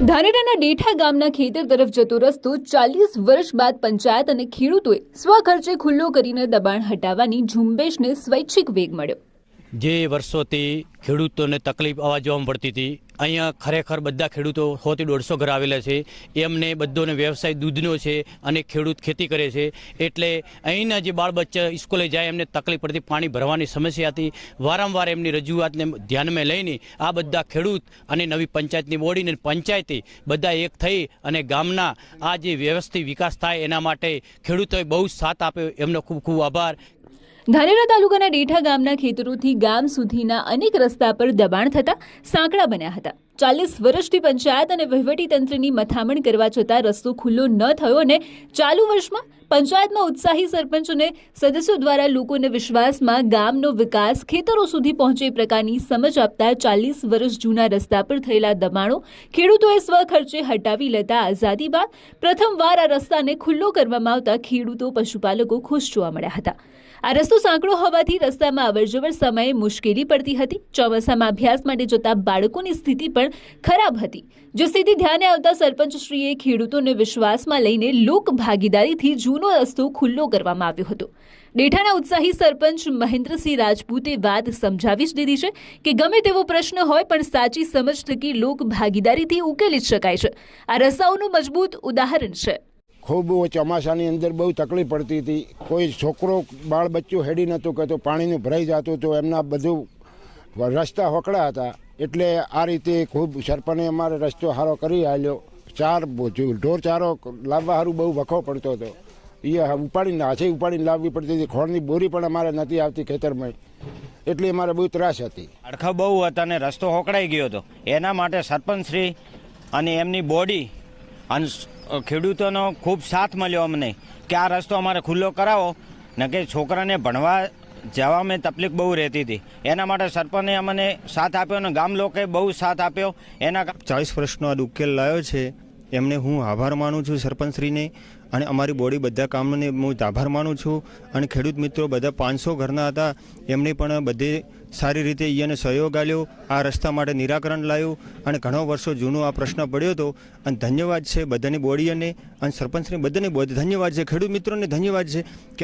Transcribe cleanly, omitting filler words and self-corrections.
ધાનેરાના ડેઠા ગામના ખેતર તરફ જતો રસ્તો 40 વર્ષ બાદ પંચાયત અને ખેડૂતોએ સ્વખર્ચે ખુલ્લો કરીને દબાણ હટાવવાની ઝુંબેશને સ્વૈચ્છિક વેગ મળ્યો। જે વર્ષોથી ખેડૂતોને તકલીફ આવવા જવા પડતી હતી, અહીંયા ખરેખર બધા ખેડૂતો 100 થી 150 ઘર આવેલા છે। એમને બધોને વ્યવસાય દૂધનો છે અને ખેડૂત ખેતી કરે છે, એટલે અહીંના જે બાળ બચ્ચા સ્કૂલે જાય એમને તકલીફ પડતી, પાણી ભરવાની સમસ્યા હતી। વારંવાર એમની રજૂઆતને ધ્યાનમાં લઈને આ બધા ખેડૂત અને નવી પંચાયતની બોડીને પંચાયતી બધા એક થઈ અને ગામના આ જે વ્યવસ્થિત વિકાસ થાય એના માટે ખેડૂતોએ બહુ સાથ આપ્યો, એમનો ખૂબ ખૂબ આભાર। ધાનેરા તાલુકાના ડેઠા ગામના ખેતરોથી ગામ સુધીના અનેક રસ્તા પર દબાણ થતા સાંકડા બન્યા હતા। 40 વર્ષથી પંચાયત અને વહીવટીતંત્રની મથામણ કરવા છતાં રસ્તો ખુલ્લો ન થયો અને ચાલુ વર્ષમાં પંચાયતમાં ઉત્સાહી સરપંચ અને સદસ્યો દ્વારા લોકોને વિશ્વાસમાં ગામનો વિકાસ ખેતરો સુધી પહોંચે પ્રકારની સમજ આપતા 40 વર્ષ જૂના રસ્તા પર થયેલા દબાણો ખેડૂતોએ સ્વખર્ચે હટાવી લેતા આઝાદી બાદ પ્રથમવાર આ રસ્તાને ખુલ્લો કરવામાં આવતા ખેડૂતો પશુપાલકો ખુશ જોવા મળ્યા હતા। આ રસ્તો સાંકડો હોવાથી રસ્તામાં અવરજવર સમયે મુશ્કેલી પડતી હતી। ચોમાસામાં અભ્યાસ માટે જતા બાળકોની સ્થિતિ પણ ખરાબ હતી, જે સ્થિતિ ધ્યાને આવતા સરપંચશ્રીએ ખેડૂતોને વિશ્વાસમાં લઈને લોક ભાગીદારીથી જૂનો રસ્તો ખુલ્લો કરવામાં આવ્યો હતો। ડેઠાના ઉત્સાહી સરપંચ મહેન્દ્રસિંહ રાજપૂતે વાત સમજાવી જ દીધી છે કે ગમે તેવો પ્રશ્ન હોય પણ સાચી સમજ થકી લોક ભાગીદારીથી ઉકેલી જ શકાય છે। આ રસ્તાઓનું મજબૂત ઉદાહરણ છે। ખૂબ ચોમાસાની અંદર બહુ તકલીફ પડતી હતી, કોઈ છોકરો બાળ બચ્ચું હેડી નહોતું કહેતો, પાણીનું ભરાઈ જતું તો એમના બધું રસ્તા હોકડા હતા, એટલે આ રીતે ખૂબ સરપંચે અમારે રસ્તો સારો કરી આપ્યો। ઢોર ચારો લાવવા સારું બહુ વખો પડતો હતો, એ ઉપાડીને લાવવી પડતી હતી। ખોળની બોરી પણ અમારે નથી આવતી ખેતરમાં, એટલે અમારે બહુ ત્રાસ હતી। અડખા બહુ હતા અને રસ્તો હોકડાઈ ગયો હતો, એના માટે સરપંચશ્રી અને એમની બોડી અને ખેડૂતોનો ખૂબ સાથ મળ્યો અમને કે આ રસ્તો અમારે ખુલ્લો કરાવો, ને કે છોકરાને ભણવા જવામાં તકલીફ બહુ રહેતી હતી, એના માટે સરપંચે અમને સાથ આપ્યો અને ગામ લોકોએ બહુ સાથ આપ્યો। એના 40 વર્ષનો આ ઉકેલ લાવ્યો છે, એમને હું આભાર માનું છું સરપંચશ્રીને, અને અમારી બોડી બધા કામને હું આભાર માનું છું। અને ખેડૂત મિત્રો બધા 500 ઘરના હતા, એમને પણ બધે સારી રીતે એને સહયોગ આપ્યો, આ રસ્તા માટે નિરાકરણ લાવ્યું, અને ઘણો વર્ષો જૂનો આ પ્રશ્ન પડ્યો હતો। અને ધન્યવાદ છે બધાની બોડી અને સરપંચને બધાને ધન્યવાદ છે, ખેડૂત મિત્રોને ધન્યવાદ છે કે